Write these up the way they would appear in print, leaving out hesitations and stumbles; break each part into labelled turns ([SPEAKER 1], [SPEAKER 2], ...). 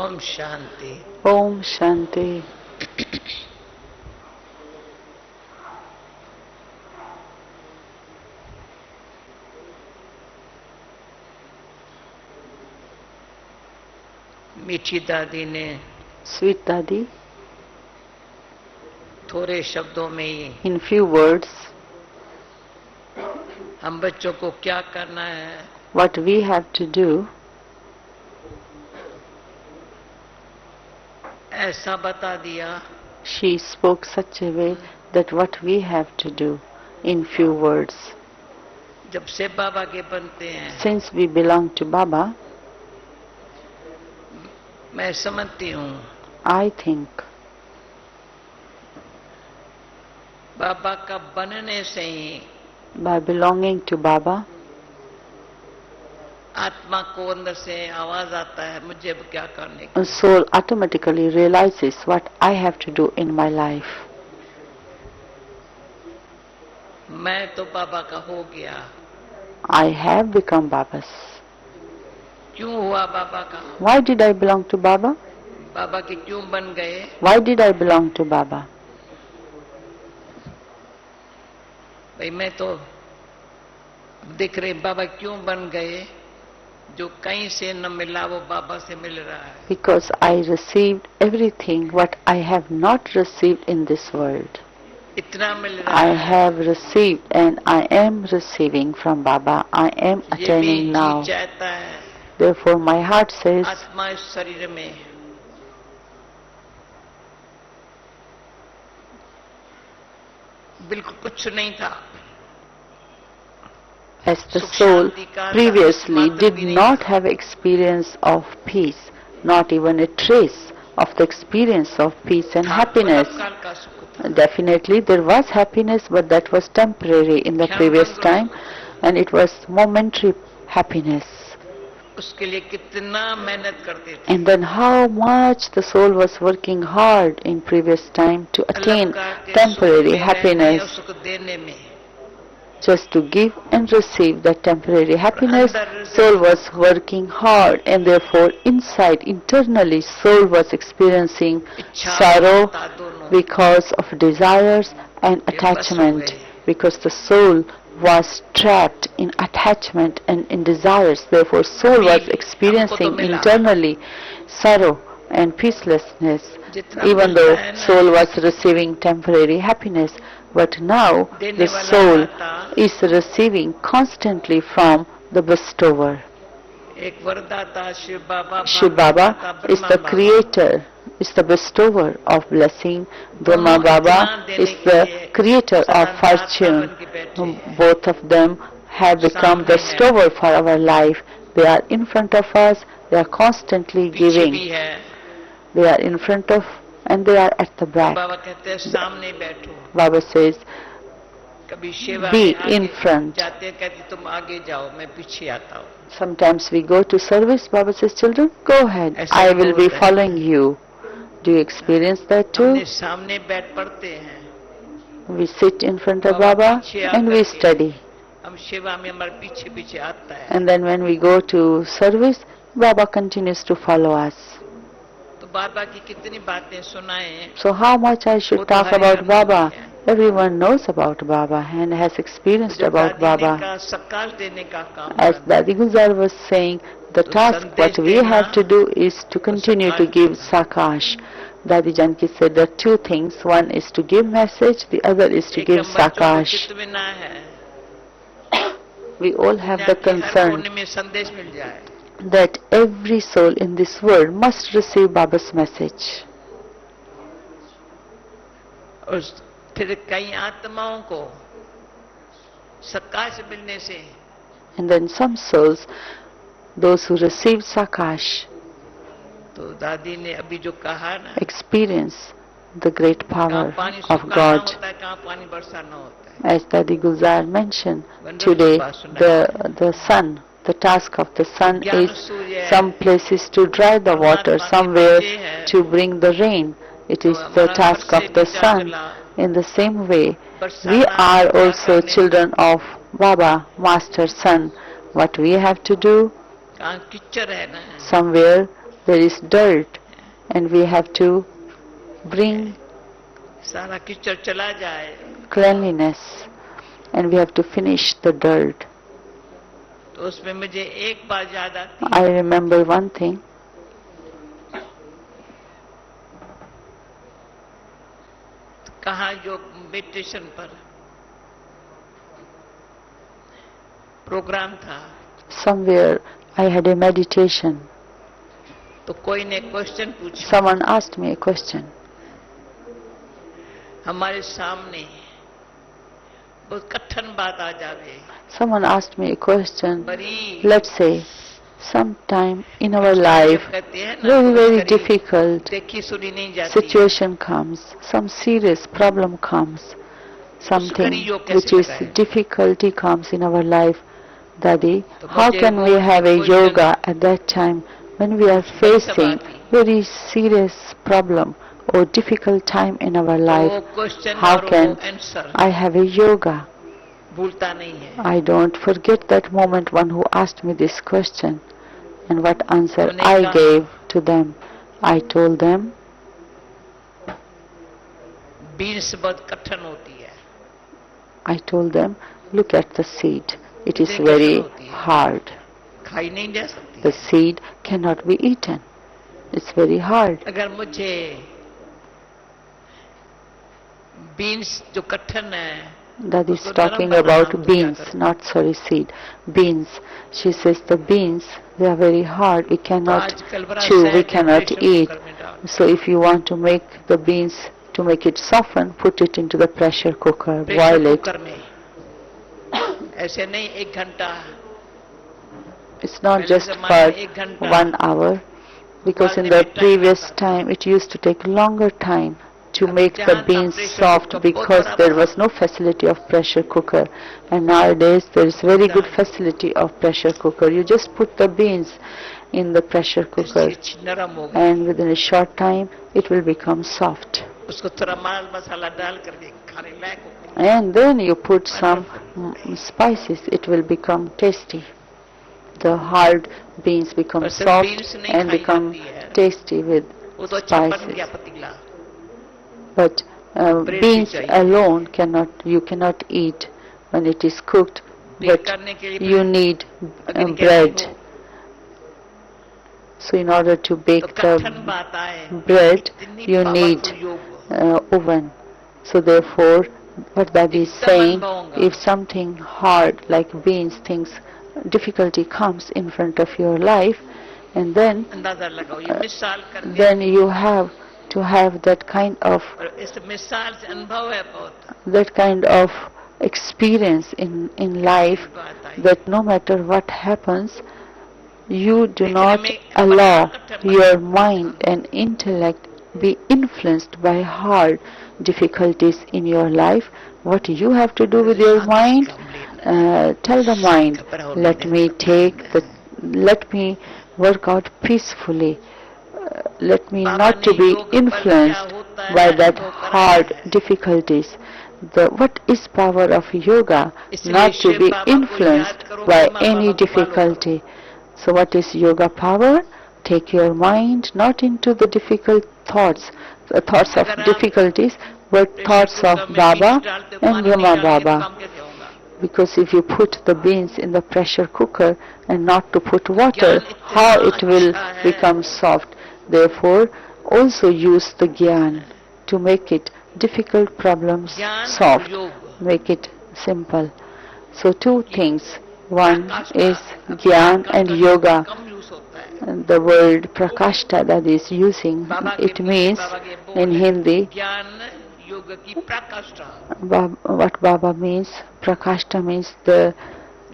[SPEAKER 1] Om Shanti.
[SPEAKER 2] Om Shanti.
[SPEAKER 1] मीठी दादी ने
[SPEAKER 2] Sweet Dadi,
[SPEAKER 1] थोड़े शब्दों में ही
[SPEAKER 2] in few words,
[SPEAKER 1] हम बच्चों को क्या करना है
[SPEAKER 2] what we have to do,
[SPEAKER 1] ऐसा बता दिया
[SPEAKER 2] she spoke such a way that what we have to do in few words.
[SPEAKER 1] जब से बाबा के बनते हैं
[SPEAKER 2] Since we belong to Baba,
[SPEAKER 1] मैं समझती हूँ
[SPEAKER 2] I think
[SPEAKER 1] बाबा का बनने से ही
[SPEAKER 2] by belonging to Baba,
[SPEAKER 1] आत्मा को अंदर से आवाज आता है मुझे अब क्या करने की
[SPEAKER 2] a soul automatically realizes what I have to do in my life.
[SPEAKER 1] मैं तो बाबा का हो गया
[SPEAKER 2] I have become Baba's.
[SPEAKER 1] क्यों हुआ बाबा का
[SPEAKER 2] Why did I belong to Baba?
[SPEAKER 1] बाबा के क्यों बन गए
[SPEAKER 2] Why did I belong to Baba?
[SPEAKER 1] भाई मैं तो देख रहे बाबा क्यों बन गए जो कहीं से न मिला वो बाबा से मिल रहा है
[SPEAKER 2] Because I received everything what I have not received in this world.
[SPEAKER 1] इतना मिल रहा
[SPEAKER 2] I
[SPEAKER 1] है
[SPEAKER 2] have received and I am receiving from Baba. I am
[SPEAKER 1] ये भी
[SPEAKER 2] attaining now.
[SPEAKER 1] जी चाहता है
[SPEAKER 2] Therefore my heart says,
[SPEAKER 1] आत्मा इस शरीर में बिल्कुल कुछ नहीं था
[SPEAKER 2] as the soul previously did not have experience of peace, not even a trace of the experience of peace and happiness.
[SPEAKER 1] काल का सुख था
[SPEAKER 2] Definitely there was happiness, but that was temporary in the previous time, and it was momentary happiness.
[SPEAKER 1] उसके लिए कितना मेहनत करते थे
[SPEAKER 2] And then how much the soul was working hard in previous time to attain temporary happiness,
[SPEAKER 1] सुख देने में
[SPEAKER 2] just to give and receive that temporary happiness. Soul was working hard, and therefore inside, internally, soul was experiencing sorrow because of desires and attachment, because the soul was trapped in attachment and in desires. Therefore soul was experiencing internally sorrow and peacelessness, even though soul was receiving temporary happiness. But now the soul is receiving constantly from the bestower.
[SPEAKER 1] एक वरदाता शिव बाबा
[SPEAKER 2] Shiv Baba is the creator, is the bestower of blessing. Brahma Baba is the creator of fortune. Both of them have become the bestower for our life. They are in front of us, they are constantly
[SPEAKER 1] पीछे
[SPEAKER 2] giving.
[SPEAKER 1] भी है
[SPEAKER 2] They are in front of and they are at the back.
[SPEAKER 1] बाबा कहते हैं सामने बैठो
[SPEAKER 2] Baba says,
[SPEAKER 1] कभी सेवा
[SPEAKER 2] be
[SPEAKER 1] में आगे
[SPEAKER 2] in front.
[SPEAKER 1] जाते हैं कहते तुम आगे जाओ मैं पीछे आता हूँ
[SPEAKER 2] Sometimes we go to service, Baba says, children, go ahead, I will be following you. Do you experience that
[SPEAKER 1] हमने
[SPEAKER 2] too?
[SPEAKER 1] सामने बैठ पढ़ते हैं
[SPEAKER 2] We sit in front of Baba and we study.
[SPEAKER 1] हम सेवा में हमारे पीछे पीछे आता है
[SPEAKER 2] And then when we go to service, Baba continues to follow us.
[SPEAKER 1] तो बाबा की कितनी बातें सुनाएं
[SPEAKER 2] So how much I should talk about Baba? Everyone knows about Baba and has experienced about Baba.
[SPEAKER 1] सकाश देने का काम
[SPEAKER 2] As Dadi Guzar was saying, the task what we have to do is to continue to give Sakash. Dadi Janki said there are two things. One is to give message, the other is to give Sakash. We all have the concern
[SPEAKER 1] में संदेश मिल जाए
[SPEAKER 2] that every soul in this world must receive Baba's message.
[SPEAKER 1] और फिर कई आत्माओं को सकाश मिलने से
[SPEAKER 2] And then some souls, those who receive Sakash,
[SPEAKER 1] तो दादी ने अभी जो कहा ना
[SPEAKER 2] experience the great
[SPEAKER 1] कहाँ
[SPEAKER 2] power
[SPEAKER 1] पानी
[SPEAKER 2] of
[SPEAKER 1] सुखाना
[SPEAKER 2] God.
[SPEAKER 1] होता है कहाँ पानी बरसाना होता है
[SPEAKER 2] As Dadi Gulzar mentioned today, the sun, the task of the sun is some places to dry the water, somewhere to bring the rain. It is the task of the sun. In the same way, we are also children of Baba, Master, Son. What we have to do,
[SPEAKER 1] कहाँ कीचड़ है ना
[SPEAKER 2] somewhere there is dirt and we have to bring
[SPEAKER 1] सारा कीचड़ चला जाए,
[SPEAKER 2] cleanliness and we have to finish the dirt.
[SPEAKER 1] तो उसमें मुझे एक बात याद आती
[SPEAKER 2] I
[SPEAKER 1] है,
[SPEAKER 2] remember one thing.
[SPEAKER 1] कहाँ जो मेडिटेशन पर प्रोग्राम था,
[SPEAKER 2] Somewhere I had a meditation.
[SPEAKER 1] तो कोई ने क्वेश्चन पूछा,
[SPEAKER 2] Someone asked me a question.
[SPEAKER 1] हमारे सामने बहुत कठिन बात आ जावे,
[SPEAKER 2] Someone asked me a question.
[SPEAKER 1] बड़ी
[SPEAKER 2] Let's say, sometime in our
[SPEAKER 1] जब
[SPEAKER 2] life,
[SPEAKER 1] कहते हैं ना,
[SPEAKER 2] very, very
[SPEAKER 1] करीब
[SPEAKER 2] difficult
[SPEAKER 1] देखी सुनी नहीं जाती,
[SPEAKER 2] situation comes, some serious problem comes, something which is difficulty comes in our life. Daddy, how can we have a yoga at that time when we are facing very serious problem or difficult time in our
[SPEAKER 1] तो
[SPEAKER 2] life?
[SPEAKER 1] वो question
[SPEAKER 2] How
[SPEAKER 1] और वो
[SPEAKER 2] can
[SPEAKER 1] answer
[SPEAKER 2] I have a yoga?
[SPEAKER 1] भूलता नहीं है।
[SPEAKER 2] I don't forget that moment one who asked me this question and what answer
[SPEAKER 1] हमने
[SPEAKER 2] I
[SPEAKER 1] कहा,
[SPEAKER 2] gave to them. I told them,
[SPEAKER 1] beans बहुत कठिन होती है,
[SPEAKER 2] I told them, look at the seed. It is
[SPEAKER 1] इतनी
[SPEAKER 2] very
[SPEAKER 1] कठिन होती है,
[SPEAKER 2] hard.
[SPEAKER 1] खाई नहीं जा सकती
[SPEAKER 2] The
[SPEAKER 1] है।
[SPEAKER 2] seed cannot be eaten. It's very hard.
[SPEAKER 1] अगर मुझे बीन्स जो कठिन है,
[SPEAKER 2] That is
[SPEAKER 1] उसको
[SPEAKER 2] talking
[SPEAKER 1] नरम बनाना
[SPEAKER 2] about
[SPEAKER 1] तो क्या
[SPEAKER 2] beans,
[SPEAKER 1] करूं?
[SPEAKER 2] not sorry, seed. Beans. She says the beans, they are very hard. We
[SPEAKER 1] तो
[SPEAKER 2] cannot
[SPEAKER 1] आजकल बड़ा
[SPEAKER 2] chew, we
[SPEAKER 1] सहज
[SPEAKER 2] cannot
[SPEAKER 1] प्रेशर
[SPEAKER 2] eat.
[SPEAKER 1] कुकर में डाल,
[SPEAKER 2] So if you want to make the beans, to make it soften, put it into the pressure cooker,
[SPEAKER 1] pressure
[SPEAKER 2] boil it.
[SPEAKER 1] Cooker में ऐसे नहीं 1 घंटा,
[SPEAKER 2] It's not
[SPEAKER 1] पहले
[SPEAKER 2] just
[SPEAKER 1] जमाने में 1
[SPEAKER 2] for
[SPEAKER 1] घंटा
[SPEAKER 2] 1 hour, because in
[SPEAKER 1] उबालने
[SPEAKER 2] the
[SPEAKER 1] में टाइम
[SPEAKER 2] previous
[SPEAKER 1] लगता था।
[SPEAKER 2] time it used to take longer time to
[SPEAKER 1] अब
[SPEAKER 2] make the
[SPEAKER 1] जहाँ था
[SPEAKER 2] beans
[SPEAKER 1] प्रेशर
[SPEAKER 2] soft
[SPEAKER 1] कुकर बहुत
[SPEAKER 2] because
[SPEAKER 1] बड़ा
[SPEAKER 2] there
[SPEAKER 1] बड़ा,
[SPEAKER 2] was no facility of pressure cooker, and nowadays there is very good
[SPEAKER 1] सुविधा है,
[SPEAKER 2] facility of pressure cooker. You just put the beans in the pressure cooker
[SPEAKER 1] ऐसी नरम हो गई,
[SPEAKER 2] and within a short time it will become soft,
[SPEAKER 1] उसको थोड़ा माल मसाला डाल करके खाने लायक हो गई।
[SPEAKER 2] and then you put some spices, it will become tasty. The hard beans become
[SPEAKER 1] पर सिर्फ
[SPEAKER 2] soft
[SPEAKER 1] बीन्स नहीं
[SPEAKER 2] and
[SPEAKER 1] खाई
[SPEAKER 2] become
[SPEAKER 1] जाती है,
[SPEAKER 2] tasty with
[SPEAKER 1] वो तो अच्छा बन
[SPEAKER 2] spices.
[SPEAKER 1] गया पतीला,
[SPEAKER 2] But
[SPEAKER 1] ब्रेड भी
[SPEAKER 2] beans
[SPEAKER 1] चाहिए,
[SPEAKER 2] alone you cannot eat when it is cooked,
[SPEAKER 1] bake
[SPEAKER 2] but
[SPEAKER 1] करने के लिए
[SPEAKER 2] you
[SPEAKER 1] फिर
[SPEAKER 2] need
[SPEAKER 1] अग्नि के
[SPEAKER 2] bread.
[SPEAKER 1] हो,
[SPEAKER 2] So in order to
[SPEAKER 1] तो
[SPEAKER 2] bake
[SPEAKER 1] कठिन
[SPEAKER 2] the
[SPEAKER 1] बात आए,
[SPEAKER 2] bread,
[SPEAKER 1] इतनी
[SPEAKER 2] you need
[SPEAKER 1] पावरफुल योग,
[SPEAKER 2] oven. So therefore, what Dadi is
[SPEAKER 1] एकदम
[SPEAKER 2] saying,
[SPEAKER 1] अनुभव होगा,
[SPEAKER 2] if something hard like beans, things, difficulty comes in front of your life, and then
[SPEAKER 1] अंदाजा लगाओ, ये मिसाल करके,
[SPEAKER 2] then you have to have that kind of
[SPEAKER 1] और इस मिसाल से अनुभव है बहुत,
[SPEAKER 2] experience in life,
[SPEAKER 1] ये बात आई,
[SPEAKER 2] that no matter what happens, you do
[SPEAKER 1] देखने
[SPEAKER 2] not
[SPEAKER 1] में
[SPEAKER 2] allow
[SPEAKER 1] बड़ा कठिन
[SPEAKER 2] your
[SPEAKER 1] लगता
[SPEAKER 2] mind and intellect be influenced by hard difficulties in your life. What you have to do with your mind, tell the mind, let me work out peacefully. Let me
[SPEAKER 1] Baba
[SPEAKER 2] not
[SPEAKER 1] ने
[SPEAKER 2] to be
[SPEAKER 1] योग बल क्या
[SPEAKER 2] influenced
[SPEAKER 1] होता है
[SPEAKER 2] by that
[SPEAKER 1] अनुभव कराया
[SPEAKER 2] hard
[SPEAKER 1] है,
[SPEAKER 2] difficulties. What is power of yoga?
[SPEAKER 1] इसलिए
[SPEAKER 2] Not to
[SPEAKER 1] शिव
[SPEAKER 2] be
[SPEAKER 1] बाबा को
[SPEAKER 2] influenced
[SPEAKER 1] याद करो,
[SPEAKER 2] by
[SPEAKER 1] ब्रह्मा
[SPEAKER 2] any
[SPEAKER 1] बाबा को फॉलो करो,
[SPEAKER 2] difficulty. So what is yoga power? Take your mind not into the difficult thoughts, the thoughts of
[SPEAKER 1] अगर आप
[SPEAKER 2] difficulties, but
[SPEAKER 1] pressure
[SPEAKER 2] thoughts of
[SPEAKER 1] cooker में
[SPEAKER 2] Baba
[SPEAKER 1] beans डालते हो,
[SPEAKER 2] and
[SPEAKER 1] पानी नहीं
[SPEAKER 2] Brahma
[SPEAKER 1] डालते, तो
[SPEAKER 2] Baba.
[SPEAKER 1] काम कैसे होगा?
[SPEAKER 2] Because if you put the beans in the pressure cooker and not to put water,
[SPEAKER 1] ज्ञान
[SPEAKER 2] how
[SPEAKER 1] इतना
[SPEAKER 2] it will
[SPEAKER 1] अच्छा है,
[SPEAKER 2] become soft. Therefore, also use the gyan to make it difficult problems
[SPEAKER 1] ज्ञान और
[SPEAKER 2] soft,
[SPEAKER 1] योग,
[SPEAKER 2] make it simple. So two things. One
[SPEAKER 1] प्रकाष्ठा,
[SPEAKER 2] is gyan and
[SPEAKER 1] प्रकाष्ठा
[SPEAKER 2] yoga.
[SPEAKER 1] Come use होता है,
[SPEAKER 2] And the word prakashta that is using,
[SPEAKER 1] बाबा के
[SPEAKER 2] it means
[SPEAKER 1] बाबा के बोल
[SPEAKER 2] in
[SPEAKER 1] है,
[SPEAKER 2] Hindi,
[SPEAKER 1] ज्ञान योग की प्रकाष्ठा,
[SPEAKER 2] what Baba means, prakashta means the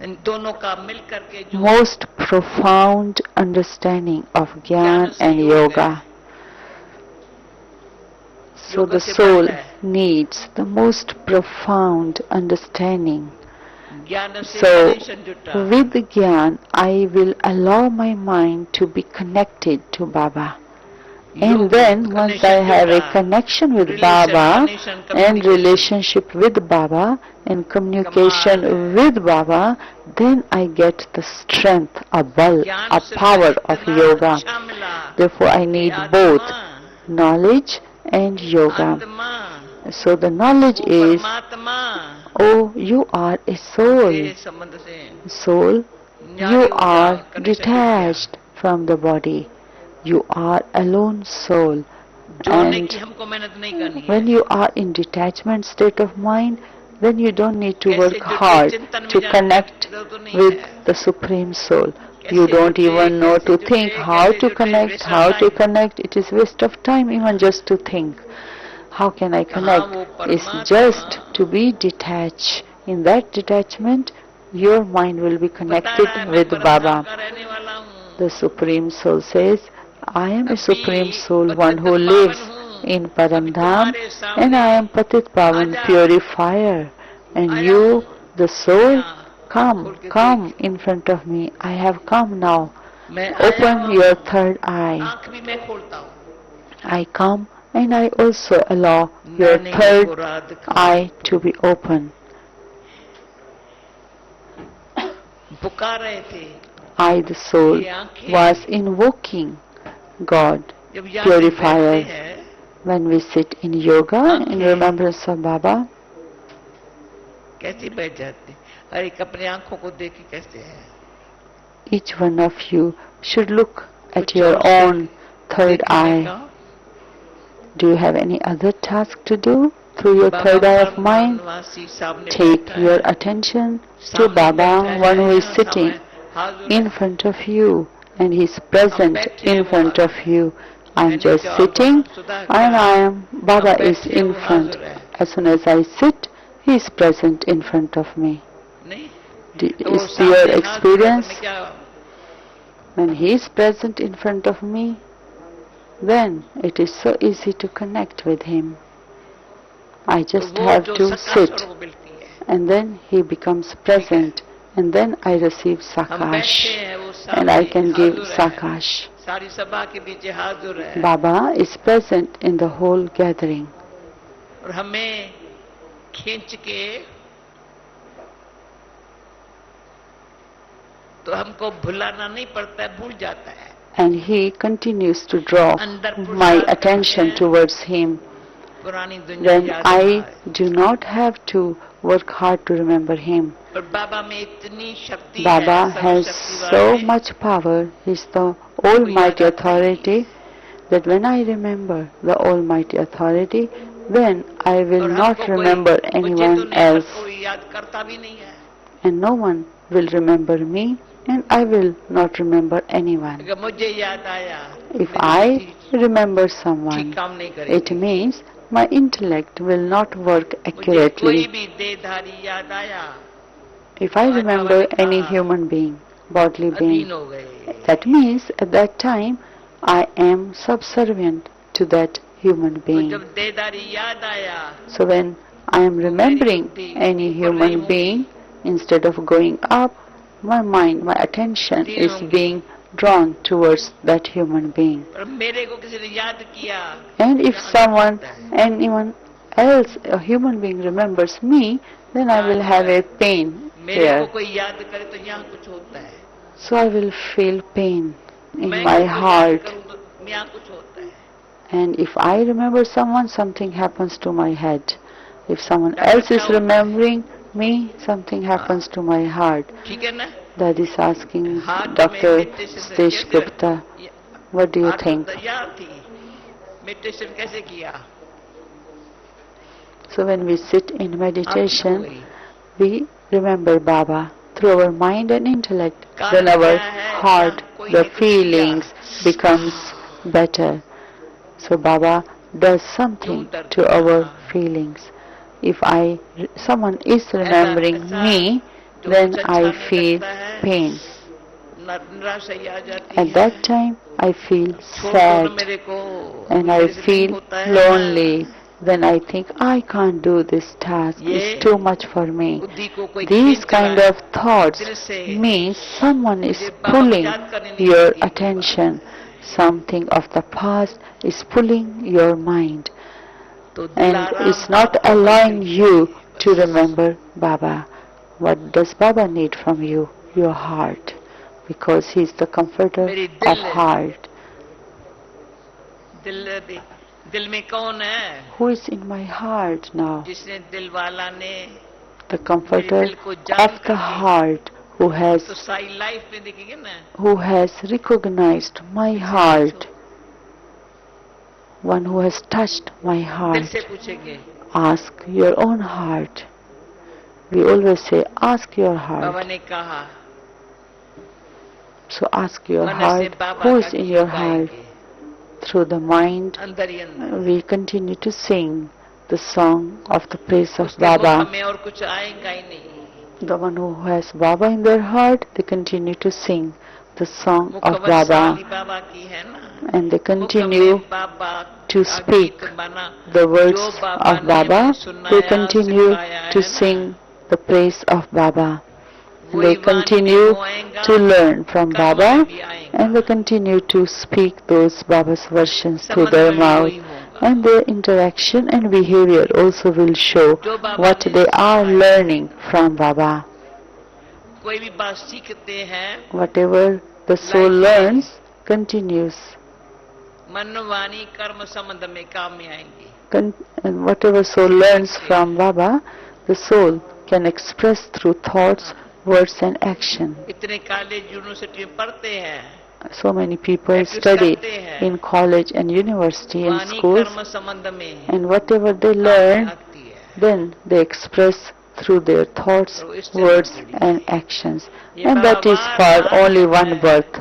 [SPEAKER 1] इन दोनों का मिल करके जो
[SPEAKER 2] most profound understanding of
[SPEAKER 1] ज्ञान
[SPEAKER 2] Gyan
[SPEAKER 1] से
[SPEAKER 2] and
[SPEAKER 1] योग है,
[SPEAKER 2] Yoga. So
[SPEAKER 1] योग
[SPEAKER 2] the
[SPEAKER 1] से
[SPEAKER 2] soul
[SPEAKER 1] बल है,
[SPEAKER 2] needs the most profound understanding.
[SPEAKER 1] ज्ञान से
[SPEAKER 2] So
[SPEAKER 1] कनेक्शन जुटा,
[SPEAKER 2] with the Gyan, I will allow my mind to be connected to Baba. And
[SPEAKER 1] योग
[SPEAKER 2] then once I
[SPEAKER 1] connection
[SPEAKER 2] have a
[SPEAKER 1] जुटा,
[SPEAKER 2] connection with
[SPEAKER 1] relation
[SPEAKER 2] Baba
[SPEAKER 1] connection
[SPEAKER 2] and
[SPEAKER 1] communication,
[SPEAKER 2] relationship with Baba and communication
[SPEAKER 1] कमाल है,
[SPEAKER 2] with Baba, then I get the strength, a bal,
[SPEAKER 1] ज्ञान
[SPEAKER 2] a
[SPEAKER 1] से
[SPEAKER 2] power
[SPEAKER 1] मुझे
[SPEAKER 2] of
[SPEAKER 1] इतना
[SPEAKER 2] yoga.
[SPEAKER 1] अच्छा मिला,
[SPEAKER 2] Therefore, I need
[SPEAKER 1] ये
[SPEAKER 2] both
[SPEAKER 1] आत्मा,
[SPEAKER 2] knowledge and yoga.
[SPEAKER 1] आत्मा,
[SPEAKER 2] So the knowledge
[SPEAKER 1] वो
[SPEAKER 2] is,
[SPEAKER 1] परमात्मा
[SPEAKER 2] oh, you are a soul.
[SPEAKER 1] के संबंध से
[SPEAKER 2] Soul, you
[SPEAKER 1] न्यारी हो
[SPEAKER 2] are
[SPEAKER 1] गया, connection टूट गया।
[SPEAKER 2] detached from the body. You are alone soul.
[SPEAKER 1] जोड़ने की
[SPEAKER 2] And
[SPEAKER 1] हमको मेहनत नहीं करनी
[SPEAKER 2] when
[SPEAKER 1] है।
[SPEAKER 2] you are in detachment state of mind, then you don't need to
[SPEAKER 1] कैसे
[SPEAKER 2] work
[SPEAKER 1] जुड़ के
[SPEAKER 2] hard
[SPEAKER 1] चिंतन में
[SPEAKER 2] to
[SPEAKER 1] जाने
[SPEAKER 2] connect
[SPEAKER 1] की जरूरत तो नहीं
[SPEAKER 2] with
[SPEAKER 1] है।
[SPEAKER 2] the Supreme Soul.
[SPEAKER 1] कैसे
[SPEAKER 2] You don't
[SPEAKER 1] जुटे,
[SPEAKER 2] even know
[SPEAKER 1] कैसे
[SPEAKER 2] to
[SPEAKER 1] जुटे,
[SPEAKER 2] think how
[SPEAKER 1] कैसे
[SPEAKER 2] to
[SPEAKER 1] जुटे,
[SPEAKER 2] connect,
[SPEAKER 1] waste
[SPEAKER 2] how
[SPEAKER 1] of
[SPEAKER 2] to
[SPEAKER 1] time।
[SPEAKER 2] connect. It is waste of time even just to think. How can I
[SPEAKER 1] कहाँ
[SPEAKER 2] connect?
[SPEAKER 1] वो
[SPEAKER 2] It's
[SPEAKER 1] परमात्मा
[SPEAKER 2] just to be detached. In that detachment, your mind will be
[SPEAKER 1] बता
[SPEAKER 2] connected
[SPEAKER 1] रहा है मैं
[SPEAKER 2] with
[SPEAKER 1] परम धाम
[SPEAKER 2] Baba.
[SPEAKER 1] का रहने वाला हूँ।
[SPEAKER 2] The Supreme Soul says, I am a Supreme
[SPEAKER 1] अभी
[SPEAKER 2] Soul, one
[SPEAKER 1] पतित
[SPEAKER 2] who lives
[SPEAKER 1] पावन हूँ,
[SPEAKER 2] in
[SPEAKER 1] अभी
[SPEAKER 2] Paramdham,
[SPEAKER 1] तुम्हारे
[SPEAKER 2] and I
[SPEAKER 1] सामने
[SPEAKER 2] am Patit Pavan,
[SPEAKER 1] आजा,
[SPEAKER 2] purifier. And
[SPEAKER 1] आया
[SPEAKER 2] you,
[SPEAKER 1] हूँ।
[SPEAKER 2] the soul,
[SPEAKER 1] यहाँ आँख खोल
[SPEAKER 2] come,
[SPEAKER 1] के
[SPEAKER 2] come
[SPEAKER 1] देख,
[SPEAKER 2] in front of me. I have come now.
[SPEAKER 1] मैं आया
[SPEAKER 2] Open
[SPEAKER 1] हुआ
[SPEAKER 2] your
[SPEAKER 1] हूँ,
[SPEAKER 2] third eye.
[SPEAKER 1] आँख भी मैं खोलता हूँ।
[SPEAKER 2] I come and I also allow your
[SPEAKER 1] मैंने ये
[SPEAKER 2] third
[SPEAKER 1] मुराद
[SPEAKER 2] eye
[SPEAKER 1] खाई।
[SPEAKER 2] to be open.
[SPEAKER 1] पुकार रहे थे
[SPEAKER 2] I, the soul,
[SPEAKER 1] ये आँखें
[SPEAKER 2] was invoking God,
[SPEAKER 1] जब यहाँ पे बैठते
[SPEAKER 2] purifier.
[SPEAKER 1] हैं,
[SPEAKER 2] When we sit in yoga, in
[SPEAKER 1] आँखें
[SPEAKER 2] remembrance of Baba,
[SPEAKER 1] कैसे बैठ जाते? हर एक अपने आँखों को देख के कैसे है?
[SPEAKER 2] each one of you should look at
[SPEAKER 1] कुछ
[SPEAKER 2] your
[SPEAKER 1] और
[SPEAKER 2] own third
[SPEAKER 1] देखने
[SPEAKER 2] eye.
[SPEAKER 1] का?
[SPEAKER 2] Do you have any other task to do through your
[SPEAKER 1] Baba
[SPEAKER 2] third eye of
[SPEAKER 1] परम
[SPEAKER 2] mind?
[SPEAKER 1] धामवासी सामने
[SPEAKER 2] Take
[SPEAKER 1] बैठा
[SPEAKER 2] your
[SPEAKER 1] है,
[SPEAKER 2] attention to
[SPEAKER 1] सामने बैठा
[SPEAKER 2] Baba, one
[SPEAKER 1] है,
[SPEAKER 2] who is
[SPEAKER 1] यहाँ
[SPEAKER 2] sitting
[SPEAKER 1] सामने हाजिर
[SPEAKER 2] in
[SPEAKER 1] है।
[SPEAKER 2] front of you, and he is
[SPEAKER 1] हम
[SPEAKER 2] present
[SPEAKER 1] बैठे हैं,
[SPEAKER 2] in
[SPEAKER 1] वो
[SPEAKER 2] front of
[SPEAKER 1] हाजिर है।
[SPEAKER 2] you. I am
[SPEAKER 1] मैंने
[SPEAKER 2] just
[SPEAKER 1] जवाब
[SPEAKER 2] sitting
[SPEAKER 1] सुधा
[SPEAKER 2] and
[SPEAKER 1] किया,
[SPEAKER 2] I am,
[SPEAKER 1] हम
[SPEAKER 2] Baba is
[SPEAKER 1] बैठे हैं,
[SPEAKER 2] in
[SPEAKER 1] वो
[SPEAKER 2] front.
[SPEAKER 1] हाजिर है।
[SPEAKER 2] As soon as I sit, he is present in front of me.
[SPEAKER 1] नहीं, तो वो
[SPEAKER 2] Is your
[SPEAKER 1] सामने हाजिर है, तो
[SPEAKER 2] experience?
[SPEAKER 1] मैं क्या?
[SPEAKER 2] When he is present in front of me, then it is so easy to connect with him. I
[SPEAKER 1] तो
[SPEAKER 2] just
[SPEAKER 1] वो
[SPEAKER 2] have
[SPEAKER 1] जो
[SPEAKER 2] to
[SPEAKER 1] सकाश
[SPEAKER 2] sit,
[SPEAKER 1] को मिलती है।
[SPEAKER 2] and then he becomes
[SPEAKER 1] ठीक है,
[SPEAKER 2] present, and then I receive
[SPEAKER 1] हम बैठे
[SPEAKER 2] Sakash,
[SPEAKER 1] हैं, वो
[SPEAKER 2] and I
[SPEAKER 1] सामने
[SPEAKER 2] can give
[SPEAKER 1] हाजिर है,
[SPEAKER 2] Sakash.
[SPEAKER 1] सारी सभा के बीच हाजिर है,
[SPEAKER 2] Baba is present in the whole gathering.
[SPEAKER 1] और हमें खींच के तो हमको भुलाना नहीं पड़ता है, भूल जाता है।
[SPEAKER 2] And he continues to draw
[SPEAKER 1] अंदर
[SPEAKER 2] my
[SPEAKER 1] पुरुषार्थ करते
[SPEAKER 2] attention
[SPEAKER 1] हैं,
[SPEAKER 2] towards him.
[SPEAKER 1] पुरानी दुनिया
[SPEAKER 2] Then
[SPEAKER 1] याद
[SPEAKER 2] I
[SPEAKER 1] आए।
[SPEAKER 2] do not have to work hard to remember him.
[SPEAKER 1] और बाबा में इतनी शक्ति है,
[SPEAKER 2] Baba has
[SPEAKER 1] सर्वशक्तिवान
[SPEAKER 2] so
[SPEAKER 1] में,
[SPEAKER 2] much power, he is the
[SPEAKER 1] वो याद
[SPEAKER 2] Almighty
[SPEAKER 1] आता ही नहीं
[SPEAKER 2] Authority,
[SPEAKER 1] है।
[SPEAKER 2] that when I remember the Almighty Authority, then I will
[SPEAKER 1] और
[SPEAKER 2] not
[SPEAKER 1] हमको कोई,
[SPEAKER 2] remember
[SPEAKER 1] मुझे तो
[SPEAKER 2] anyone
[SPEAKER 1] नहीं, हर
[SPEAKER 2] else,
[SPEAKER 1] कोई याद करता भी नहीं है।
[SPEAKER 2] and no one will remember me, and I will not remember anyone.
[SPEAKER 1] अगर मुझे याद आया,
[SPEAKER 2] If
[SPEAKER 1] मेरी
[SPEAKER 2] I
[SPEAKER 1] बुद्धि
[SPEAKER 2] remember
[SPEAKER 1] ठीक
[SPEAKER 2] someone,
[SPEAKER 1] काम नहीं
[SPEAKER 2] it
[SPEAKER 1] करेगी।
[SPEAKER 2] means my intellect will not work
[SPEAKER 1] मुझे कोई
[SPEAKER 2] accurately.
[SPEAKER 1] भी देहधारी याद आया,
[SPEAKER 2] If
[SPEAKER 1] तो
[SPEAKER 2] I
[SPEAKER 1] आज बाबा
[SPEAKER 2] remember
[SPEAKER 1] ने
[SPEAKER 2] any
[SPEAKER 1] कहा
[SPEAKER 2] human being, bodily being,
[SPEAKER 1] अधीन हो गए।
[SPEAKER 2] that means at that time I am subservient to that human
[SPEAKER 1] तो
[SPEAKER 2] being.
[SPEAKER 1] जब देहधारी याद आया,
[SPEAKER 2] So when I am
[SPEAKER 1] तो मेरी
[SPEAKER 2] remembering
[SPEAKER 1] बुद्धि
[SPEAKER 2] any
[SPEAKER 1] ऊपर नहीं
[SPEAKER 2] human
[SPEAKER 1] होगी,
[SPEAKER 2] being, instead of going up, my mind, my attention
[SPEAKER 1] अधीन
[SPEAKER 2] is
[SPEAKER 1] होंगी।
[SPEAKER 2] being drawn towards that human being.
[SPEAKER 1] और मेरे को किसी ने याद किया,
[SPEAKER 2] And if
[SPEAKER 1] यहाँ
[SPEAKER 2] someone,
[SPEAKER 1] लगता है।
[SPEAKER 2] anyone else, a human being remembers me, then I will have a pain
[SPEAKER 1] मेरे को
[SPEAKER 2] here.
[SPEAKER 1] कोई याद करे तो यहाँ कुछ होता है,
[SPEAKER 2] So I will feel pain in
[SPEAKER 1] मैं
[SPEAKER 2] my
[SPEAKER 1] किसी को याद
[SPEAKER 2] heart.
[SPEAKER 1] करूँ तो यहाँ कुछ होता है।
[SPEAKER 2] And if I remember someone, something happens to my head. If someone
[SPEAKER 1] doctor
[SPEAKER 2] else
[SPEAKER 1] क्या
[SPEAKER 2] is
[SPEAKER 1] होता है?
[SPEAKER 2] remembering me, something happens to my heart.
[SPEAKER 1] ठीक है ना?
[SPEAKER 2] Dadi is asking
[SPEAKER 1] हाथ में
[SPEAKER 2] Dr.
[SPEAKER 1] मेडिटेशन से
[SPEAKER 2] Satish
[SPEAKER 1] कैसे
[SPEAKER 2] Gupta,
[SPEAKER 1] ये-
[SPEAKER 2] what do you
[SPEAKER 1] हाथ
[SPEAKER 2] think?
[SPEAKER 1] तो तैयार थी, मेडिटेशन कैसे किया?
[SPEAKER 2] So when we sit in
[SPEAKER 1] हाथ हो
[SPEAKER 2] meditation,
[SPEAKER 1] गई।
[SPEAKER 2] we remember Baba through our mind and intellect. Then
[SPEAKER 1] कारण
[SPEAKER 2] our
[SPEAKER 1] क्या है?
[SPEAKER 2] heart,
[SPEAKER 1] यहाँ कोई
[SPEAKER 2] the
[SPEAKER 1] ने कुछ किया,
[SPEAKER 2] feelings becomes better. So Baba does something
[SPEAKER 1] दर्द
[SPEAKER 2] to
[SPEAKER 1] हुआ?
[SPEAKER 2] our feelings. If someone is remembering
[SPEAKER 1] ऐसा
[SPEAKER 2] me,
[SPEAKER 1] जो
[SPEAKER 2] then
[SPEAKER 1] कुछ अच्छा
[SPEAKER 2] I
[SPEAKER 1] नहीं
[SPEAKER 2] feel
[SPEAKER 1] लगता है,
[SPEAKER 2] pain.
[SPEAKER 1] निराशाई आ जाती
[SPEAKER 2] At
[SPEAKER 1] है।
[SPEAKER 2] that time, I feel
[SPEAKER 1] छोड़ दो ना
[SPEAKER 2] sad
[SPEAKER 1] मेरे को,
[SPEAKER 2] and I
[SPEAKER 1] मेरे से नहीं
[SPEAKER 2] feel
[SPEAKER 1] होता है।
[SPEAKER 2] lonely. Then I think, I can't do this task,
[SPEAKER 1] ये
[SPEAKER 2] it's too much for me.
[SPEAKER 1] बुद्धि को कोई
[SPEAKER 2] These
[SPEAKER 1] खींच
[SPEAKER 2] kind
[SPEAKER 1] रहा है
[SPEAKER 2] of thoughts
[SPEAKER 1] दिल से,
[SPEAKER 2] means someone is
[SPEAKER 1] मुझे बाबा को
[SPEAKER 2] pulling
[SPEAKER 1] याद करने नहीं
[SPEAKER 2] your
[SPEAKER 1] देती है।
[SPEAKER 2] attention. Something of the past is pulling your mind
[SPEAKER 1] तो
[SPEAKER 2] and
[SPEAKER 1] दिलाराम
[SPEAKER 2] is not
[SPEAKER 1] आपको
[SPEAKER 2] allowing
[SPEAKER 1] बस
[SPEAKER 2] you to
[SPEAKER 1] बस।
[SPEAKER 2] remember Baba. What does Baba need from you? Your heart. Because he is the comforter
[SPEAKER 1] मेरी
[SPEAKER 2] of
[SPEAKER 1] दिल
[SPEAKER 2] heart.
[SPEAKER 1] दिल में कौन है?
[SPEAKER 2] Who is in my heart now?
[SPEAKER 1] जिसने दिल वाला ने
[SPEAKER 2] The comforter of the heart
[SPEAKER 1] तो सारी लाइफ में देखेंगे ना,
[SPEAKER 2] who has recognized my heart, one who has touched my
[SPEAKER 1] दिल
[SPEAKER 2] heart.
[SPEAKER 1] से पूछेंगे,
[SPEAKER 2] Ask your own heart. We always say, ask your
[SPEAKER 1] Baba
[SPEAKER 2] heart.
[SPEAKER 1] ने कहा
[SPEAKER 2] So ask your
[SPEAKER 1] मन से
[SPEAKER 2] heart,
[SPEAKER 1] बाबा
[SPEAKER 2] who
[SPEAKER 1] का
[SPEAKER 2] is in
[SPEAKER 1] गीत
[SPEAKER 2] your heart.
[SPEAKER 1] गाएंगे,
[SPEAKER 2] Through the mind,
[SPEAKER 1] अंदर ही अंदर
[SPEAKER 2] we continue to sing the song of the praise of
[SPEAKER 1] उसके मुख
[SPEAKER 2] Baba.
[SPEAKER 1] में और कुछ आएगा ही नहीं,
[SPEAKER 2] The one who has Baba in their heart, they continue to sing the song of
[SPEAKER 1] मुखवत
[SPEAKER 2] Baba,
[SPEAKER 1] साली बाबा की है ना,
[SPEAKER 2] and they
[SPEAKER 1] मुख
[SPEAKER 2] continue
[SPEAKER 1] में बाबा
[SPEAKER 2] to
[SPEAKER 1] का
[SPEAKER 2] speak
[SPEAKER 1] गीत बना,
[SPEAKER 2] the words
[SPEAKER 1] जो बाबा
[SPEAKER 2] of
[SPEAKER 1] ने
[SPEAKER 2] Baba.
[SPEAKER 1] हमें
[SPEAKER 2] They
[SPEAKER 1] सुनाया
[SPEAKER 2] continue
[SPEAKER 1] सिखाया
[SPEAKER 2] to
[SPEAKER 1] है ना,
[SPEAKER 2] sing the praise of Baba.
[SPEAKER 1] वही
[SPEAKER 2] They
[SPEAKER 1] वाणी में
[SPEAKER 2] continue
[SPEAKER 1] वो आएगा,
[SPEAKER 2] to learn from
[SPEAKER 1] कर्म में
[SPEAKER 2] Baba,
[SPEAKER 1] भी आएगा,
[SPEAKER 2] and they continue to speak those Baba's versions through
[SPEAKER 1] संबंध
[SPEAKER 2] their
[SPEAKER 1] में भी
[SPEAKER 2] mouth.
[SPEAKER 1] वही होगा,
[SPEAKER 2] And their interaction and behavior also will show
[SPEAKER 1] जो बाबा
[SPEAKER 2] what
[SPEAKER 1] ने
[SPEAKER 2] they are
[SPEAKER 1] सिखाया।
[SPEAKER 2] learning from Baba.
[SPEAKER 1] कोई भी बात सीखते हैं,
[SPEAKER 2] Whatever the soul
[SPEAKER 1] Life
[SPEAKER 2] learns continues.
[SPEAKER 1] मन वाणी कर्म संबंध में काम में आएंगे,
[SPEAKER 2] And whatever soul learns from Baba, the soul can express through thoughts, words and action.
[SPEAKER 1] इतने कॉलेज यूनिवर्सिटी में पढ़ते हैं,
[SPEAKER 2] So many people
[SPEAKER 1] Practice
[SPEAKER 2] study
[SPEAKER 1] करते हैं,
[SPEAKER 2] in college and university and
[SPEAKER 1] Vani
[SPEAKER 2] schools,
[SPEAKER 1] कर्म संबंध में
[SPEAKER 2] and whatever they
[SPEAKER 1] काम में
[SPEAKER 2] learn,
[SPEAKER 1] आती है,
[SPEAKER 2] then they express through their thoughts,
[SPEAKER 1] तो इससे
[SPEAKER 2] words
[SPEAKER 1] जुड़ी
[SPEAKER 2] and
[SPEAKER 1] है।
[SPEAKER 2] actions.
[SPEAKER 1] ये
[SPEAKER 2] And that is
[SPEAKER 1] Baba
[SPEAKER 2] for
[SPEAKER 1] bar
[SPEAKER 2] only
[SPEAKER 1] कहता
[SPEAKER 2] one
[SPEAKER 1] है,
[SPEAKER 2] birth.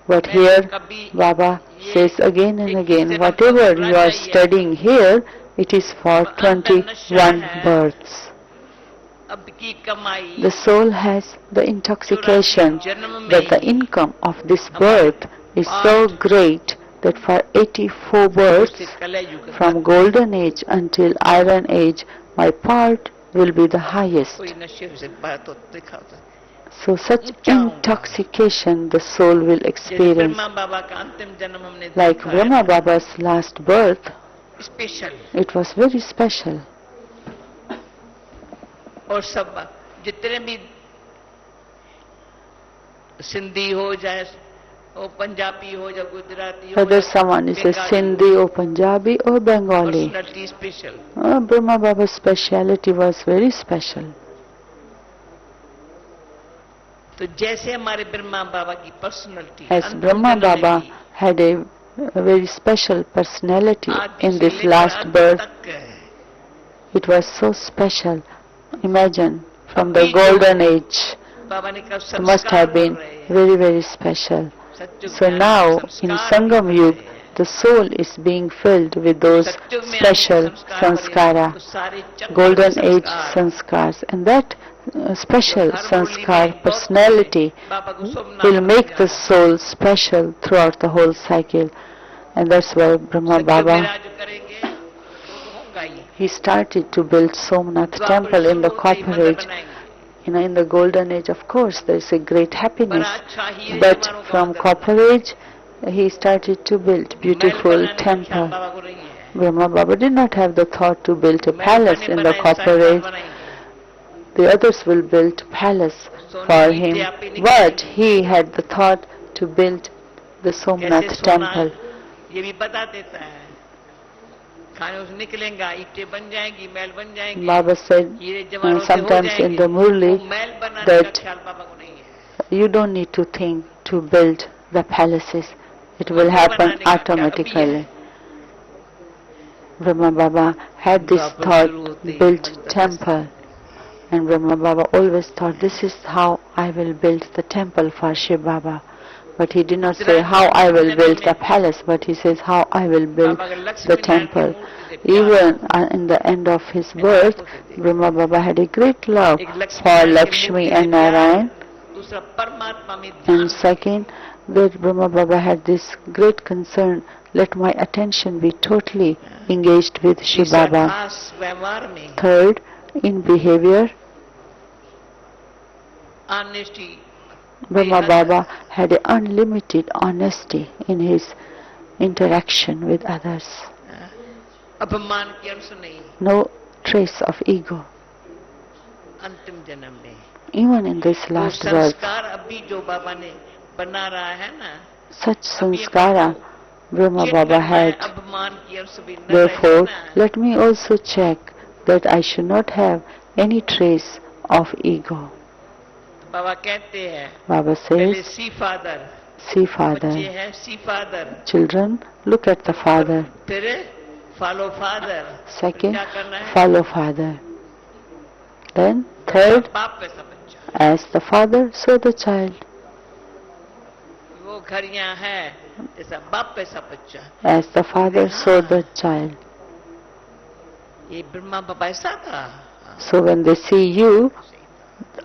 [SPEAKER 2] But
[SPEAKER 1] मैं
[SPEAKER 2] here
[SPEAKER 1] तो कभी
[SPEAKER 2] Baba
[SPEAKER 1] ये
[SPEAKER 2] says again and
[SPEAKER 1] 21
[SPEAKER 2] again,
[SPEAKER 1] जन्म तो
[SPEAKER 2] whatever you
[SPEAKER 1] गुजरा
[SPEAKER 2] are
[SPEAKER 1] ही है,
[SPEAKER 2] studying here, it is for
[SPEAKER 1] अब अंदर नशा
[SPEAKER 2] 21
[SPEAKER 1] है,
[SPEAKER 2] births.
[SPEAKER 1] अब की कमाई
[SPEAKER 2] The soul has the
[SPEAKER 1] 84
[SPEAKER 2] intoxication
[SPEAKER 1] जन्म में
[SPEAKER 2] that the
[SPEAKER 1] he
[SPEAKER 2] income of this
[SPEAKER 1] हमारे
[SPEAKER 2] birth is so great that for 84 births,
[SPEAKER 1] कलयुग
[SPEAKER 2] from golden age until iron age, my part will be the highest.
[SPEAKER 1] कोई नशे से बात तो दिखाता,
[SPEAKER 2] So such intoxication the soul will
[SPEAKER 1] जैसे
[SPEAKER 2] experience.
[SPEAKER 1] Brahma बाबा का अंतिम जन्म हमने
[SPEAKER 2] Like
[SPEAKER 1] देखा
[SPEAKER 2] Brahma
[SPEAKER 1] है,
[SPEAKER 2] Baba's last birth,
[SPEAKER 1] special,
[SPEAKER 2] it was very special.
[SPEAKER 1] और सब जितने भी सिंधी हो जाए, वो पंजाबी हो या गुजराती हो
[SPEAKER 2] Whether
[SPEAKER 1] या
[SPEAKER 2] someone is a
[SPEAKER 1] Bengali
[SPEAKER 2] Sindhi or Punjabi or
[SPEAKER 1] हो,
[SPEAKER 2] Bengali,
[SPEAKER 1] personality special,
[SPEAKER 2] Brahma Baba's speciality was very special.
[SPEAKER 1] तो जैसे हमारे ब्रह्मा बाबा की personality
[SPEAKER 2] As Brahma Baba had a very special personality in this last birth, it was so special. Imagine, from the golden age,
[SPEAKER 1] बाबा ने कहा
[SPEAKER 2] it must have been very, very special. So now, in Sangam Yuga, the soul is being filled with those special sanskara, golden age sanskars, and that special sanskar personality will make the soul special throughout the whole cycle. And that's why Brahma Baba, he started to build Somnath temple in the copper age. In the golden age, of course, there is a great happiness, but from copper age, he started to build beautiful temple. Brahma Baba did not have the thought to build a palace in the copper age. The others will build palace for him, but he had the thought to build the Somnath temple. Baba said sometimes in the Murli that you don't need to think to build the palaces. It will happen automatically. Brahma Baba had this thought, build temple. And Brahma Baba always thought, this is how I will build the temple for Shiv Baba. But he did not say how I will build the palace, but he says how I will build the temple. Even in the end of his birth, Brahma Baba had a great love for Lakshmi and Narayan. And second, that Brahma Baba had this great concern, let my attention be totally engaged with Shiv Baba. Third, in behavior,
[SPEAKER 1] honesty.
[SPEAKER 2] Brahma Baba had an unlimited honesty in his interaction with others. No trace of ego. Even in this last birth, such sanskara Brahma
[SPEAKER 1] check
[SPEAKER 2] Baba
[SPEAKER 1] करना है
[SPEAKER 2] had.
[SPEAKER 1] अभिमान की और सभी न रह
[SPEAKER 2] Therefore,
[SPEAKER 1] जाना।
[SPEAKER 2] let me also check that I should not have any trace of ego.
[SPEAKER 1] बाबा कहते हैं
[SPEAKER 2] Baba
[SPEAKER 1] पहले
[SPEAKER 2] says,
[SPEAKER 1] सी फादर,
[SPEAKER 2] see
[SPEAKER 1] बच्चे
[SPEAKER 2] Father.
[SPEAKER 1] हैं see father,
[SPEAKER 2] Children, look at the Father.
[SPEAKER 1] फिर फॉलो फादर,
[SPEAKER 2] Second,
[SPEAKER 1] क्या करना है?
[SPEAKER 2] follow Father. Then,
[SPEAKER 1] जैसा
[SPEAKER 2] third,
[SPEAKER 1] बाप वैसा बच्चा,
[SPEAKER 2] as the Father, so the child.
[SPEAKER 1] वो घर यहाँ है जैसा बाप वैसा बच्चा।
[SPEAKER 2] As the Father, so the child.
[SPEAKER 1] ये ब्रह्मा बाबा ऐसा था।
[SPEAKER 2] So when they see you,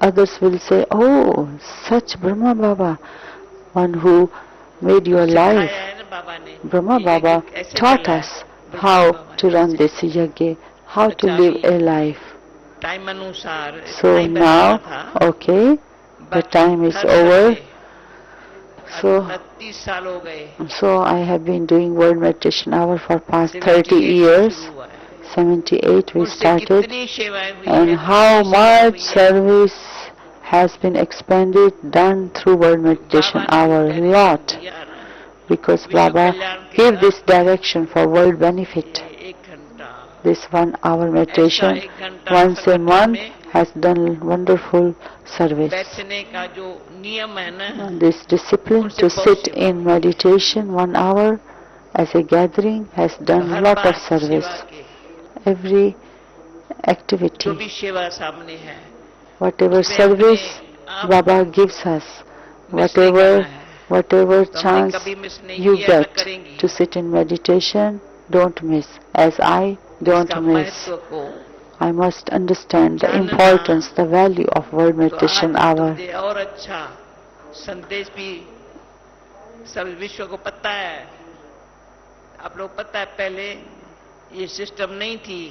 [SPEAKER 2] others will say, oh, such Brahma Baba, one who made your life.
[SPEAKER 1] सिखाया है ना बाबा ने,
[SPEAKER 2] Brahma
[SPEAKER 1] ये
[SPEAKER 2] Baba
[SPEAKER 1] यज्ञ ऐसे
[SPEAKER 2] taught
[SPEAKER 1] चला है,
[SPEAKER 2] us
[SPEAKER 1] Brahma
[SPEAKER 2] how
[SPEAKER 1] Baba
[SPEAKER 2] to
[SPEAKER 1] ने
[SPEAKER 2] run
[SPEAKER 1] ऐसे।
[SPEAKER 2] this yajna, how to
[SPEAKER 1] अच्छा,
[SPEAKER 2] live
[SPEAKER 1] अभी
[SPEAKER 2] a life.
[SPEAKER 1] टाइम अनुसार
[SPEAKER 2] So
[SPEAKER 1] इतना ही बताना
[SPEAKER 2] now,
[SPEAKER 1] था,
[SPEAKER 2] okay, the
[SPEAKER 1] बाकी
[SPEAKER 2] time is
[SPEAKER 1] her
[SPEAKER 2] over.
[SPEAKER 1] Sunday
[SPEAKER 2] So,
[SPEAKER 1] 29 साल हो गए,
[SPEAKER 2] so I have been doing World Meditation Hour for past 30
[SPEAKER 1] 78 से
[SPEAKER 2] years.
[SPEAKER 1] शुरू हुआ है।
[SPEAKER 2] 78 we
[SPEAKER 1] उनसे
[SPEAKER 2] started,
[SPEAKER 1] कितनी सेवाएं हुई
[SPEAKER 2] and
[SPEAKER 1] है,
[SPEAKER 2] how
[SPEAKER 1] कितनी सेवा
[SPEAKER 2] much
[SPEAKER 1] हुई है।
[SPEAKER 2] service has been expended, done through World Meditation
[SPEAKER 1] बाबा ने जो
[SPEAKER 2] Hour,
[SPEAKER 1] डायरेक्शन
[SPEAKER 2] lot,
[SPEAKER 1] दिया ना,
[SPEAKER 2] because
[SPEAKER 1] विश्व
[SPEAKER 2] Baba
[SPEAKER 1] कल्याण के
[SPEAKER 2] gave this
[SPEAKER 1] अर्थ में,
[SPEAKER 2] direction for world benefit.
[SPEAKER 1] ये 1 घंटा,
[SPEAKER 2] This 1 hour
[SPEAKER 1] ऐसा
[SPEAKER 2] meditation
[SPEAKER 1] 1 घंटा
[SPEAKER 2] once a
[SPEAKER 1] संगठन
[SPEAKER 2] month
[SPEAKER 1] में
[SPEAKER 2] has done wonderful service.
[SPEAKER 1] बैठने का जो नियम है ना,
[SPEAKER 2] This discipline
[SPEAKER 1] उनसे
[SPEAKER 2] to
[SPEAKER 1] बहुत
[SPEAKER 2] sit
[SPEAKER 1] सेवा
[SPEAKER 2] in
[SPEAKER 1] हुई।
[SPEAKER 2] meditation 1 hour as a gathering has
[SPEAKER 1] तो
[SPEAKER 2] done
[SPEAKER 1] हर
[SPEAKER 2] lot of
[SPEAKER 1] बात
[SPEAKER 2] service.
[SPEAKER 1] सेवा के,
[SPEAKER 2] Every
[SPEAKER 1] जो
[SPEAKER 2] activity,
[SPEAKER 1] भी सेवा सामने है,
[SPEAKER 2] whatever
[SPEAKER 1] उसमें अपने
[SPEAKER 2] service
[SPEAKER 1] आप
[SPEAKER 2] Baba gives us,
[SPEAKER 1] मिस नहीं करना है।
[SPEAKER 2] whatever
[SPEAKER 1] तो हमने
[SPEAKER 2] chance
[SPEAKER 1] कभी मिस नहीं
[SPEAKER 2] you
[SPEAKER 1] किया, न
[SPEAKER 2] get
[SPEAKER 1] करेंगे।
[SPEAKER 2] to sit in meditation, don't miss. As I don't
[SPEAKER 1] इसका
[SPEAKER 2] miss.
[SPEAKER 1] महत्व को
[SPEAKER 2] I must understand the
[SPEAKER 1] जानना,
[SPEAKER 2] importance, the value of World
[SPEAKER 1] तो आज
[SPEAKER 2] Meditation
[SPEAKER 1] तो
[SPEAKER 2] Hour.
[SPEAKER 1] मुझे और अच्छा संदेश भी सब विश्व को पता है। आप लोग पता है पहले ये सिस्टम नहीं थी,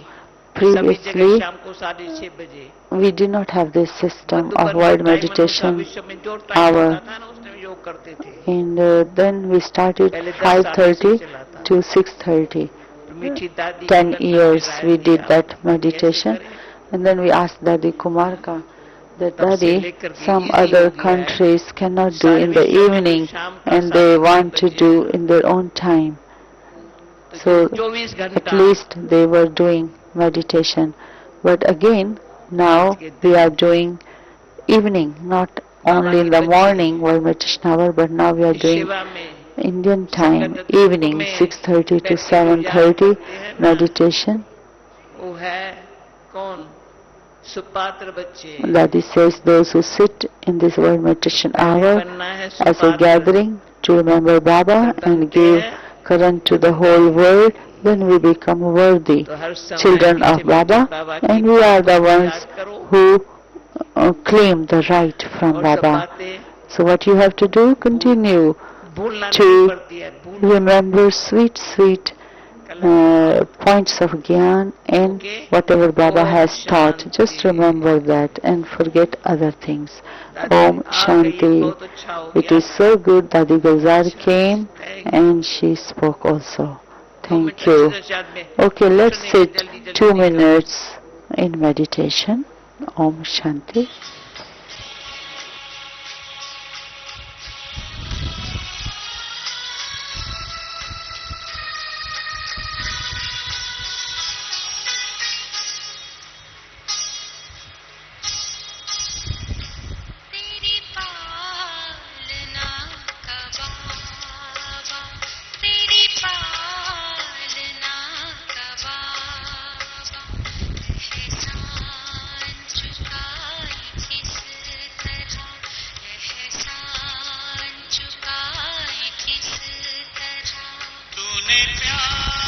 [SPEAKER 1] सभी जगह
[SPEAKER 2] Previously,
[SPEAKER 1] शाम को 6:30 बजे
[SPEAKER 2] we did not have this system of
[SPEAKER 1] Madhuban में
[SPEAKER 2] World
[SPEAKER 1] टाइम अनुसार
[SPEAKER 2] Meditation
[SPEAKER 1] विश्व में जो टाइम
[SPEAKER 2] Hour.
[SPEAKER 1] होता था ना उसमें योग करते थे।
[SPEAKER 2] And then we started
[SPEAKER 1] पहले 10 साल ऐसे
[SPEAKER 2] 5:30
[SPEAKER 1] चला था।
[SPEAKER 2] to 6:30.
[SPEAKER 1] तो मीठी दादी
[SPEAKER 2] 10
[SPEAKER 1] जगन्नाथ ने
[SPEAKER 2] years
[SPEAKER 1] राय
[SPEAKER 2] we did
[SPEAKER 1] दिया
[SPEAKER 2] that
[SPEAKER 1] कैसे
[SPEAKER 2] meditation.
[SPEAKER 1] करें,
[SPEAKER 2] And then we asked Dadi Kumarka that
[SPEAKER 1] तब से
[SPEAKER 2] Dadi,
[SPEAKER 1] लेकर के
[SPEAKER 2] some
[SPEAKER 1] इजी
[SPEAKER 2] other
[SPEAKER 1] हो गया है।
[SPEAKER 2] countries cannot do
[SPEAKER 1] सारे
[SPEAKER 2] in the
[SPEAKER 1] विश्व में
[SPEAKER 2] evening
[SPEAKER 1] शाम का
[SPEAKER 2] and they
[SPEAKER 1] 6:30
[SPEAKER 2] want to
[SPEAKER 1] बजे
[SPEAKER 2] do
[SPEAKER 1] है।
[SPEAKER 2] in their own time.
[SPEAKER 1] तो
[SPEAKER 2] So
[SPEAKER 1] 24
[SPEAKER 2] at
[SPEAKER 1] घंटा
[SPEAKER 2] least they were doing meditation. But again, now
[SPEAKER 1] आज के
[SPEAKER 2] we are
[SPEAKER 1] दिन
[SPEAKER 2] doing evening, not
[SPEAKER 1] Baba
[SPEAKER 2] only
[SPEAKER 1] की
[SPEAKER 2] in the
[SPEAKER 1] बच्चे
[SPEAKER 2] morning World Meditation Hour, but now we are
[SPEAKER 1] इस
[SPEAKER 2] doing
[SPEAKER 1] सेवा में
[SPEAKER 2] Indian time,
[SPEAKER 1] संगठन ग्रुप
[SPEAKER 2] evening
[SPEAKER 1] में
[SPEAKER 2] 6:30 to
[SPEAKER 1] बैठ के जो याद
[SPEAKER 2] 7:30
[SPEAKER 1] करते हैं ना,
[SPEAKER 2] meditation.
[SPEAKER 1] वो है कौन? सुपात्र बच्चे।
[SPEAKER 2] Dadi says those who sit in this World Meditation
[SPEAKER 1] पहले
[SPEAKER 2] Hour
[SPEAKER 1] बनना है
[SPEAKER 2] as a
[SPEAKER 1] सुपात्र,
[SPEAKER 2] gathering to remember
[SPEAKER 1] जब
[SPEAKER 2] Baba and
[SPEAKER 1] बनते
[SPEAKER 2] give
[SPEAKER 1] हैं
[SPEAKER 2] current to
[SPEAKER 1] तो
[SPEAKER 2] the
[SPEAKER 1] बन
[SPEAKER 2] whole
[SPEAKER 1] जाएंगे।
[SPEAKER 2] world, then we become worthy
[SPEAKER 1] तो हर समय
[SPEAKER 2] children
[SPEAKER 1] मीठे
[SPEAKER 2] of
[SPEAKER 1] मीठे
[SPEAKER 2] Baba,
[SPEAKER 1] बाबा की
[SPEAKER 2] and we are the
[SPEAKER 1] बातों को
[SPEAKER 2] ones
[SPEAKER 1] याद करो
[SPEAKER 2] who claim the right from
[SPEAKER 1] और सब
[SPEAKER 2] Baba.
[SPEAKER 1] बातें
[SPEAKER 2] So what you have to do, continue
[SPEAKER 1] भूलना नहीं
[SPEAKER 2] to
[SPEAKER 1] पड़ती है, भूल
[SPEAKER 2] remember sweet, sweet points of Gyan and
[SPEAKER 1] okay.
[SPEAKER 2] whatever Baba
[SPEAKER 1] Om
[SPEAKER 2] has taught. Just
[SPEAKER 1] Shanti.
[SPEAKER 2] remember that and forget other things.
[SPEAKER 1] Dadi
[SPEAKER 2] Om
[SPEAKER 1] आ गई,
[SPEAKER 2] Shanti.
[SPEAKER 1] बहुत अच्छा हो
[SPEAKER 2] It
[SPEAKER 1] गया।
[SPEAKER 2] is so good Dadi Gulzar
[SPEAKER 1] अच्छा,
[SPEAKER 2] came
[SPEAKER 1] thank you।
[SPEAKER 2] and she spoke also.
[SPEAKER 1] 2 minute
[SPEAKER 2] Thank
[SPEAKER 1] अच्छे
[SPEAKER 2] you.
[SPEAKER 1] से शायद में
[SPEAKER 2] Okay, let's
[SPEAKER 1] सुनेंगे,
[SPEAKER 2] sit
[SPEAKER 1] जल्दी जल्दी
[SPEAKER 2] 2
[SPEAKER 1] नहीं करो।
[SPEAKER 2] minutes in meditation. Om Shanti.
[SPEAKER 3] तेरी पालना का बाबा, तेरी पालना का बाबा, एहसान चुकाई किस तरह, एहसान चुकाई किस तरह, तूने प्यार